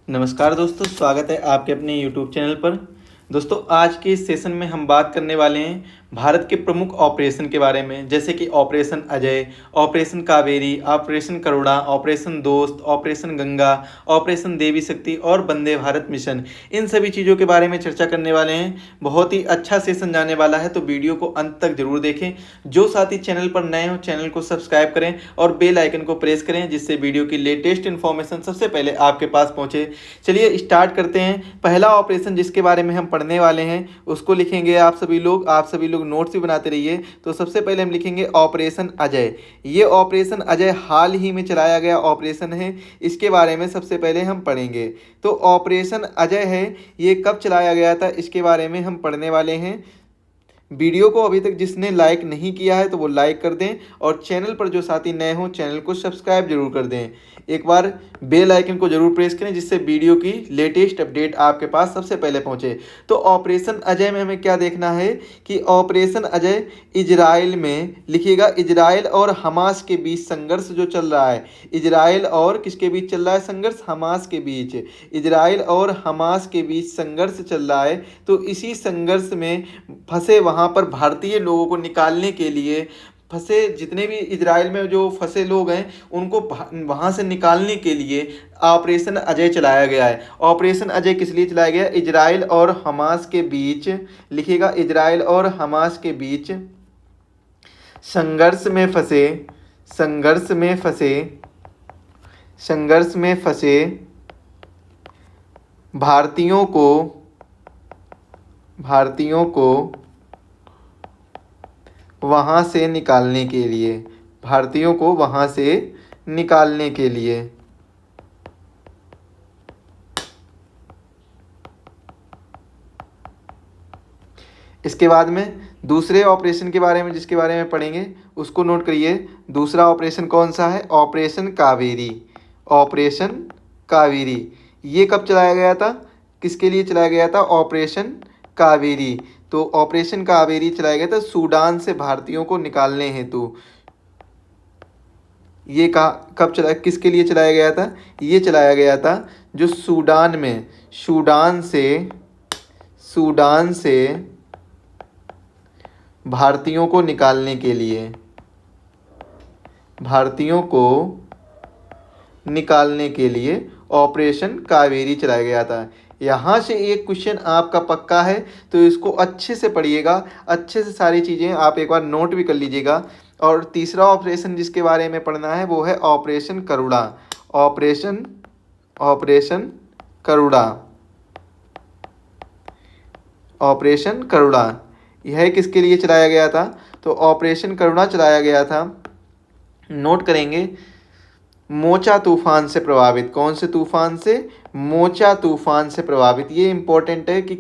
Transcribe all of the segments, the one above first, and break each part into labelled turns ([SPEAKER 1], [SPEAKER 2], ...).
[SPEAKER 1] नमस्कार दोस्तों, स्वागत है आपके अपने YouTube चैनल पर। दोस्तों, आज के इस सेशन में हम बात करने वाले हैं भारत के प्रमुख ऑपरेशन के बारे में, जैसे कि operation Ajay, operation Kaveri, operation Karuna, operation Dost, operation Ganga, operation Devi Shakti और वंदे भारत मिशन। इन सभी चीज़ों के बारे में चर्चा करने वाले हैं। बहुत ही अच्छा सेशन जाने वाला है, तो वीडियो को अंत तक जरूर देखें। जो साथी चैनल पर नए हो, चैनल को सब्सक्राइब करें और बेल आइकन को प्रेस करें, जिससे वीडियो की लेटेस्ट इन्फॉर्मेशन सबसे पहले आपके पास पहुंचे। चलिए स्टार्ट करते हैं। पहला ऑपरेशन जिसके बारे में हम पढ़ने वाले हैं उसको लिखेंगे आप सभी लोग नोट्स भी बनाते रहिए। तो सबसे पहले हम लिखेंगे ऑपरेशन अजय। ये ऑपरेशन अजय हाल ही में चलाया गया ऑपरेशन है, इसके बारे में सबसे पहले हम पढ़ेंगे। तो ऑपरेशन अजय है, ये कब चलाया गया था इसके बारे में हम पढ़ने वाले हैं। वीडियो को अभी तक जिसने लाइक नहीं किया है तो वो लाइक कर दें, और चैनल पर जो साथी नए हों चैनल को सब्सक्राइब जरूर कर दें। एक बार बेल आइकन को जरूर प्रेस करें, जिससे वीडियो की लेटेस्ट अपडेट आपके पास सबसे पहले पहुंचे। तो ऑपरेशन अजय में हमें क्या देखना है कि ऑपरेशन अजय इजराइल में, लिखिएगा, इजराइल और हमास के बीच संघर्ष जो चल रहा है। इजराइल और किसके बीच चल रहा है संघर्ष? हमास के बीच। इजराइल और हमास के बीच संघर्ष चल रहा है। तो इसी संघर्ष में फंसे वहाँ पर भारतीय लोगों को निकालने के लिए, फंसे जितने भी इजराइल में जो फंसे लोग हैं उनको वहाँ से निकालने के लिए ऑपरेशन अजय चलाया गया है। ऑपरेशन अजय किस लिए चलाया गया? इजराइल और हमास के बीच, लिखिएगा, इजराइल और हमास के बीच संघर्ष में फंसे, संघर्ष में फंसे भारतीयों को वहाँ से निकालने के लिए, भारतीयों को वहाँ से निकालने के लिए। इसके बाद में दूसरे ऑपरेशन के बारे में, जिसके बारे में पढ़ेंगे उसको नोट करिए। दूसरा ऑपरेशन कौन सा है? ऑपरेशन कावेरी। ऑपरेशन कावेरी ये कब चलाया गया था? किसके लिए चलाया गया था? ऑपरेशन कावेरी। तो ऑपरेशन कावेरी चलाया गया था सूडान से भारतीयों को निकालने हेतु। ये कब चला, किसके लिए चलाया गया था? ये चलाया गया था जो सूडान में, सूडान से भारतीयों को निकालने के लिए, भारतीयों को निकालने के लिए ऑपरेशन कावेरी चलाया गया था। यहाँ से एक क्वेश्चन आपका पक्का है, तो इसको अच्छे से पढ़िएगा, अच्छे से सारी चीज़ें आप एक बार नोट भी कर लीजिएगा। और तीसरा ऑपरेशन जिसके बारे में पढ़ना है वो है operation Karuna. Operation Karuna, operation करुणा यह किसके लिए चलाया गया था? तो ऑपरेशन करुणा चलाया गया था, नोट करेंगे, मोचा तूफान से प्रभावित। कौन से तूफान से? मोचा तूफान से प्रभावित। ये इंपॉर्टेंट है कि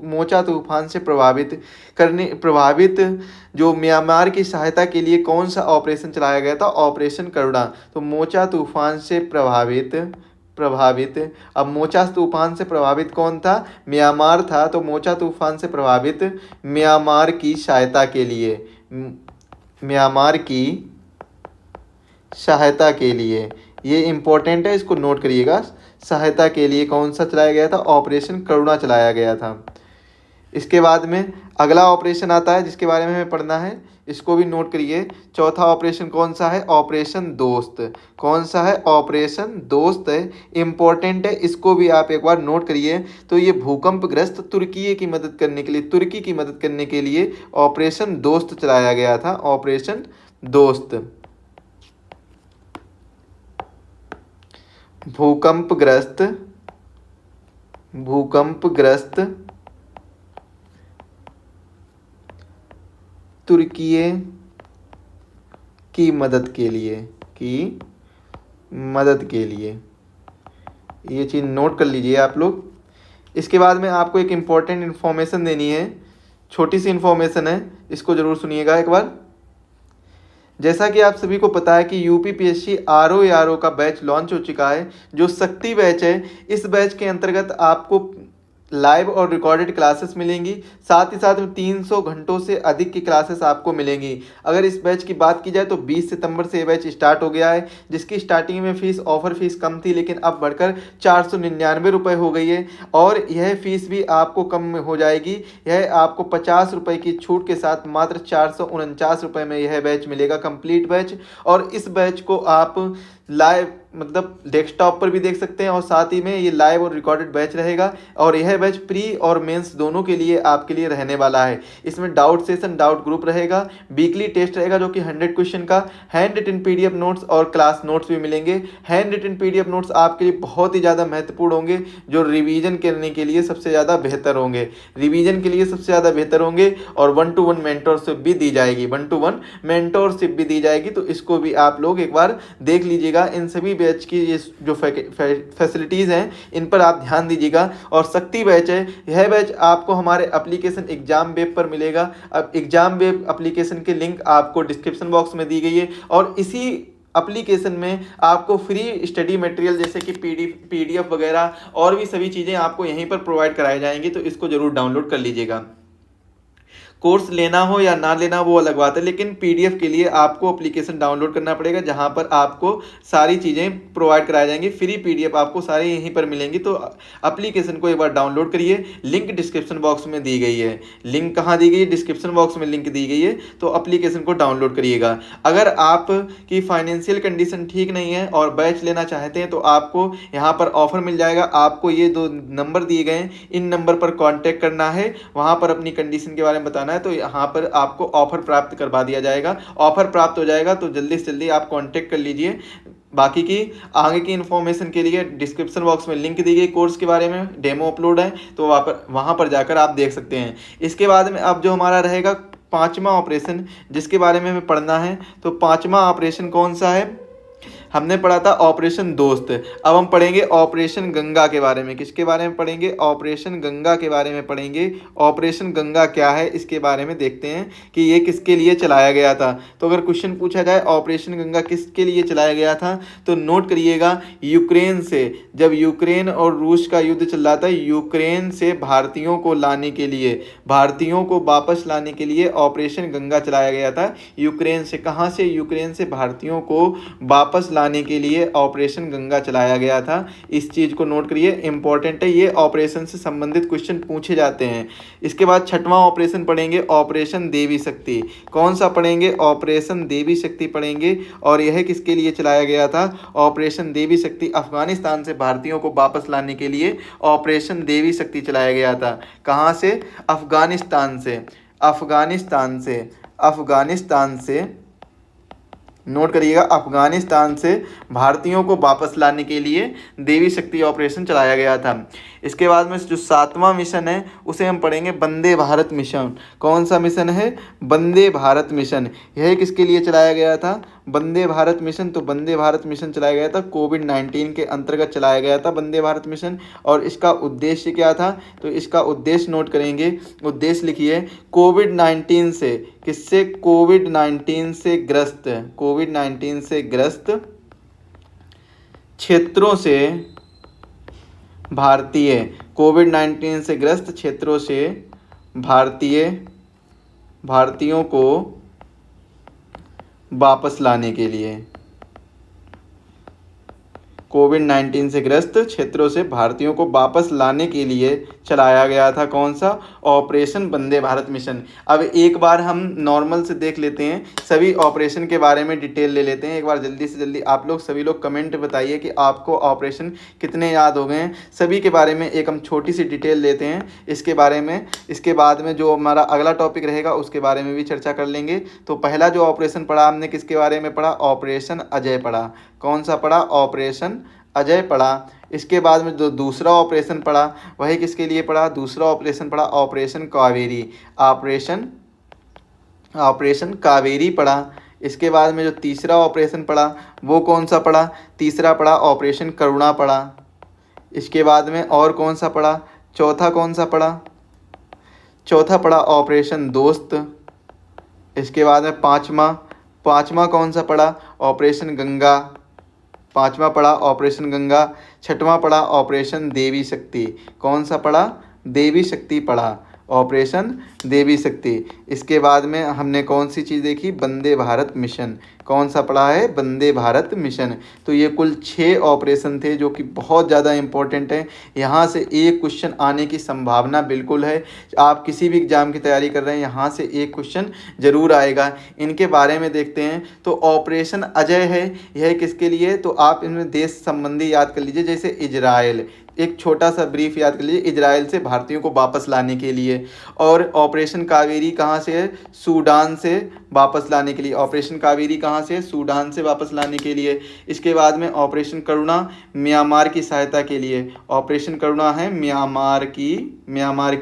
[SPEAKER 1] मोचा तूफान से प्रभावित जो म्यांमार की सहायता के लिए कौन सा ऑपरेशन चलाया गया था? ऑपरेशन करुणा। तो मोचा तूफान से प्रभावित। अब मोचा तूफान से प्रभावित कौन था? म्यांमार था। तो मोचा तूफान से प्रभावित म्यांमार की सहायता के लिए, म्यांमार की सहायता के लिए, ये इंपॉर्टेंट है, इसको नोट करिएगा। सहायता के लिए कौन सा चलाया गया था? ऑपरेशन करुणा चलाया गया था। इसके बाद में अगला ऑपरेशन आता है जिसके बारे में हमें पढ़ना है, इसको भी नोट करिए। चौथा ऑपरेशन कौन सा है? ऑपरेशन दोस्त। कौन सा है? ऑपरेशन दोस्त है, इंपॉर्टेंट है, इसको भी आप एक बार नोट करिए। तो ये भूकंपग्रस्त तुर्की की मदद करने के लिए ऑपरेशन दोस्त चलाया गया था। ऑपरेशन दोस्त। भूकंपग्रस्त तुर्की की मदद के लिए, ये चीज़ नोट कर लीजिए आप लोग। इसके बाद में आपको एक इम्पॉर्टेंट इन्फॉर्मेशन देनी है, छोटी सी इन्फॉर्मेशन है, इसको ज़रूर सुनिएगा एक बार। जैसा कि आप सभी को पता है कि यूपीपीएससी आरओ का बैच लॉन्च हो चुका है, जो शक्ति बैच है। इस बैच के अंतर्गत आपको लाइव और रिकॉर्डेड क्लासेस मिलेंगी। साथ ही साथ में 300 घंटों से अधिक की क्लासेस आपको मिलेंगी। अगर इस बैच की बात की जाए तो 20 सितंबर से ये बैच स्टार्ट हो गया है, जिसकी स्टार्टिंग में फीस ऑफर फीस कम थी, लेकिन अब बढ़कर 499 रुपये हो गई है। और यह फीस भी आपको कम में हो जाएगी। यह आपको 50 रुपये की छूट के साथ मात्र 449 रुपये में यह बैच मिलेगा, कंप्लीट बैच। और इस बैच को आप लाइव मतलब डेस्कटॉप पर भी देख सकते हैं, और साथ ही में ये लाइव और रिकॉर्डेड बैच रहेगा। और यह बैच प्री और मेंस दोनों के लिए आपके लिए रहने वाला है। इसमें डाउट सेशन, डाउट ग्रुप रहेगा, वीकली टेस्ट रहेगा जो कि 100 क्वेश्चन का, हैंड रिटन पीडीएफ नोट्स और क्लास नोट्स भी मिलेंगे। हैंड रिटन पीडीएफ नोट्स आपके लिए बहुत ही ज़्यादा महत्वपूर्ण होंगे, जो रिवीजन करने के लिए सबसे ज़्यादा बेहतर होंगे, रिवीजन के लिए सबसे ज़्यादा बेहतर होंगे। और 1-to-1 मेंटरशिप भी दी जाएगी, 1-to-1 मेंटरशिप भी दी जाएगी। तो इसको भी आप लोग एक बार देख लीजिएगा। इन सभी बैच की ये जो फैसिलिटीज़ हैं इन पर आप ध्यान दीजिएगा। और शक्ति बैच है, यह बैच आपको हमारे एप्लीकेशन एग्जाम वेब पर मिलेगा। अब एग्जाम वेब एप्लीकेशन की लिंक आपको डिस्क्रिप्शन बॉक्स में दी गई है, और इसी एप्लीकेशन में आपको फ्री स्टडी मटेरियल जैसे कि पीडीएफ वगैरह और भी सभी चीज़ें आपको यहीं पर प्रोवाइड कराई जाएंगी। तो इसको ज़रूर डाउनलोड कर लीजिएगा। कोर्स लेना हो या ना लेना वो अलग बात है, लेकिन पीडीएफ के लिए आपको एप्लीकेशन डाउनलोड करना पड़ेगा, जहां पर आपको सारी चीज़ें प्रोवाइड कराई जाएंगी। फ्री पीडीएफ आपको सारी यहीं पर मिलेंगी। तो एप्लीकेशन को एक बार डाउनलोड करिए, लिंक डिस्क्रिप्शन बॉक्स में दी गई है। लिंक कहाँ दी गई है? डिस्क्रिप्शन बॉक्स में लिंक दी गई है। तो एप्लीकेशन को डाउनलोड करिएगा। अगर आपकी फाइनेंशियल कंडीशन ठीक नहीं है और बैच लेना चाहते हैं तो आपको यहाँ पर ऑफर मिल जाएगा। आपको ये 2 नंबर दिए गए हैं, इन नंबर पर कॉन्टैक्ट करना है, वहाँ पर अपनी कंडीशन के बारे में बताना है, तो यहाँ पर आपको ऑफर प्राप्त करवा दिया जाएगा। ऑफर प्राप्त हो जाएगा तो जल्दी से जल्दी आप कांटेक्ट कर लीजिए। बाकी की आगे की इन्फॉर्मेशन के लिए डिस्क्रिप्शन बॉक्स में लिंक दी गई, कोर्स के बारे में डेमो अपलोड है, तो वहाँ पर जाकर आप देख सकते हैं। इसके बाद में अब जो हमारा रहेगा 5वां ऑपरेशन, जिसके बारे में हमें पढ़ना है। तो 5वां ऑपरेशन कौन सा है? हमने पढ़ा था ऑपरेशन दोस्त। अब हम पढ़ेंगे ऑपरेशन गंगा के बारे में। किसके बारे में पढ़ेंगे? ऑपरेशन गंगा के बारे में पढ़ेंगे। ऑपरेशन गंगा क्या है इसके बारे में देखते हैं कि ये किसके लिए चलाया गया था। तो अगर क्वेश्चन पूछा जाए ऑपरेशन गंगा किसके लिए चलाया गया था, तो नोट करिएगा, यूक्रेन से, जब यूक्रेन और रूस का युद्ध चल रहा था, यूक्रेन से भारतीयों को लाने के लिए, भारतीयों को वापस लाने के लिए ऑपरेशन गंगा चलाया गया था। यूक्रेन से, कहाँ से? यूक्रेन से भारतीयों को वापस लाने के लिए ऑपरेशन गंगा चलाया गया था। इस चीज़ को नोट करिए, इंपॉर्टेंट है, ये ऑपरेशन से संबंधित क्वेश्चन पूछे जाते हैं। इसके बाद 6वां ऑपरेशन पढ़ेंगे, ऑपरेशन देवी शक्ति। कौन सा पढ़ेंगे? ऑपरेशन देवी शक्ति पढ़ेंगे। और यह किसके लिए चलाया गया था? ऑपरेशन देवी शक्ति अफगानिस्तान से भारतीयों को वापस लाने के लिए ऑपरेशन देवी शक्ति चलाया गया था। कहाँ से? अफगानिस्तान से, अफगानिस्तान से, अफगानिस्तान से, नोट करिएगा, अफगानिस्तान से भारतीयों को वापस लाने के लिए देवी शक्ति ऑपरेशन चलाया गया था। इसके बाद में जो 7वां मिशन है उसे हम पढ़ेंगे वंदे भारत मिशन। कौन सा मिशन है? वंदे भारत मिशन। यह किसके लिए चलाया गया था? वंदे भारत मिशन। तो वंदे भारत मिशन चलाया गया था, कोविड-19 के अंतर्गत चलाया गया था वंदे भारत मिशन। और इसका उद्देश्य क्या था? तो इसका उद्देश्य नोट करेंगे, उद्देश्य लिखिए, कोविड-19 से, किससे? कोविड-19 से ग्रस्त, कोविड-19 से ग्रस्त क्षेत्रों से भारतीय, कोविड-19 से ग्रस्त क्षेत्रों से भारतीयों को वापस लाने के लिए, कोविड-19 से ग्रस्त क्षेत्रों से भारतीयों को वापस लाने के लिए चलाया गया था। कौन सा? Operation Vande Bharat mission. अब एक बार हम नॉर्मल से देख लेते हैं, सभी ऑपरेशन के बारे में डिटेल ले लेते हैं। एक बार जल्दी से जल्दी आप लोग सभी लोग कमेंट बताइए कि आपको ऑपरेशन कितने याद हो गए हैं। सभी के बारे में एक हम छोटी सी डिटेल लेते हैं इसके बारे में। इसके बाद में जो हमारा अगला टॉपिक रहेगा उसके बारे में भी चर्चा कर लेंगे। तो पहला जो ऑपरेशन पढ़ा हमने, किसके बारे में पढ़ा? ऑपरेशन अजय पढ़ा। कौन सा पढ़ा? ऑपरेशन अजय पढ़ा। इसके बाद में जो दूसरा ऑपरेशन पढ़ा वही किसके लिए पढ़ा? दूसरा ऑपरेशन पढ़ा ऑपरेशन कावेरी, ऑपरेशन कावेरी पढ़ा। इसके बाद में जो तीसरा ऑपरेशन पढ़ा वो कौन सा पढ़ा? तीसरा पढ़ा ऑपरेशन करुणा पढ़ा। इसके बाद में और कौन सा पढ़ा? चौथा कौन सा पढ़ा? चौथा पढ़ा ऑपरेशन दोस्त। इसके बाद में पाँचवा कौन सा पढ़ा? ऑपरेशन गंगा। पाँचवा पढ़ा ऑपरेशन गंगा। छठवां पढ़ा ऑपरेशन देवी शक्ति। कौन सा पढ़ा? देवी शक्ति पढ़ा, ऑपरेशन देवी शक्ति। इसके बाद में हमने कौन सी चीज़ देखी, वंदे भारत मिशन। कौन सा पढ़ा है, वंदे भारत मिशन। तो ये कुल 6 ऑपरेशन थे जो कि बहुत ज़्यादा इंपॉर्टेंट है। यहाँ से एक क्वेश्चन आने की संभावना बिल्कुल है। आप किसी भी एग्जाम की तैयारी कर रहे हैं, यहाँ से एक क्वेश्चन जरूर आएगा। इनके बारे में देखते हैं। तो ऑपरेशन अजय है, यह किसके लिए, तो आप इनमें देश संबंधी याद कर लीजिए, जैसे इजराइल, एक छोटा सा ब्रीफ याद कर लीजिए, इजराइल से भारतीयों को वापस लाने के लिए। और ऑपरेशन कावेरी कहाँ से है, सूडान से वापस लाने के लिए। ऑपरेशन कावेरी कहाँ से है, सूडान से वापस लाने के लिए। इसके बाद में ऑपरेशन करुणा म्यांमार की सहायता के लिए। ऑपरेशन करुणा है म्यांमार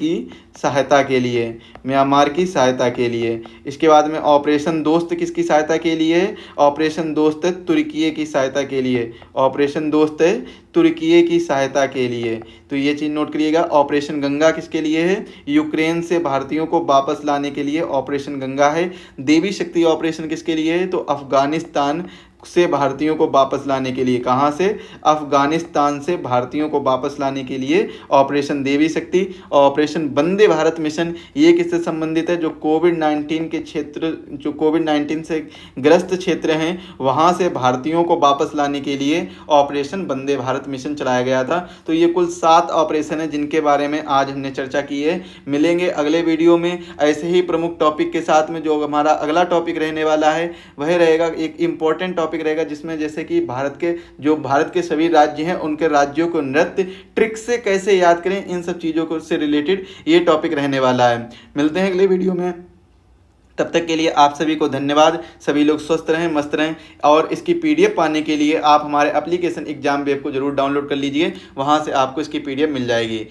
[SPEAKER 1] की सहायता के लिए, म्यांमार की सहायता के लिए। इसके बाद में ऑपरेशन दोस्त किसकी सहायता के लिए, ऑपरेशन दोस्त है तुर्की की सहायता के लिए। ऑपरेशन दोस्त है तुर्की की सहायता के लिए। तो ये चीज़ नोट करिएगा। ऑपरेशन गंगा किसके लिए है, यूक्रेन से भारतीयों को वापस लाने के लिए ऑपरेशन गंगा है। देवी शक्ति ऑपरेशन किसके लिए है, तो अफगानिस्तान से भारतीयों को वापस लाने के लिए। कहाँ से, अफगानिस्तान से भारतीयों को वापस लाने के लिए ऑपरेशन देवी शक्ति। ऑपरेशन वंदे भारत मिशन ये किससे संबंधित है, जो कोविड-19 के क्षेत्र, जो कोविड-19 से ग्रस्त क्षेत्र हैं वहाँ से भारतीयों को वापस लाने के लिए ऑपरेशन वंदे भारत मिशन चलाया गया था। तो ये कुल 7 ऑपरेशन है जिनके बारे में आज हमने चर्चा की है। मिलेंगे अगले वीडियो में ऐसे ही प्रमुख टॉपिक के साथ में। जो हमारा अगला टॉपिक रहने वाला है वह रहेगा एक इम्पोर्टेंट टॉपिक रहेगा, जिसमें जैसे कि भारत के सभी राज्य हैं उनके राज्यों को नृत्य ट्रिक से कैसे याद करें, इन सब चीज़ों को से रिलेटेड ये टॉपिक रहने वाला है। मिलते हैं अगले वीडियो में, तब तक के लिए आप सभी को धन्यवाद। सभी लोग स्वस्थ रहें, मस्त रहें। और इसकी पीडीएफ पाने के लिए आप हमारे एप्लीकेशन एग्जाम वेब को जरूर डाउनलोड कर लीजिए, वहाँ से आपको इसकी पीडीएफ मिल जाएगी।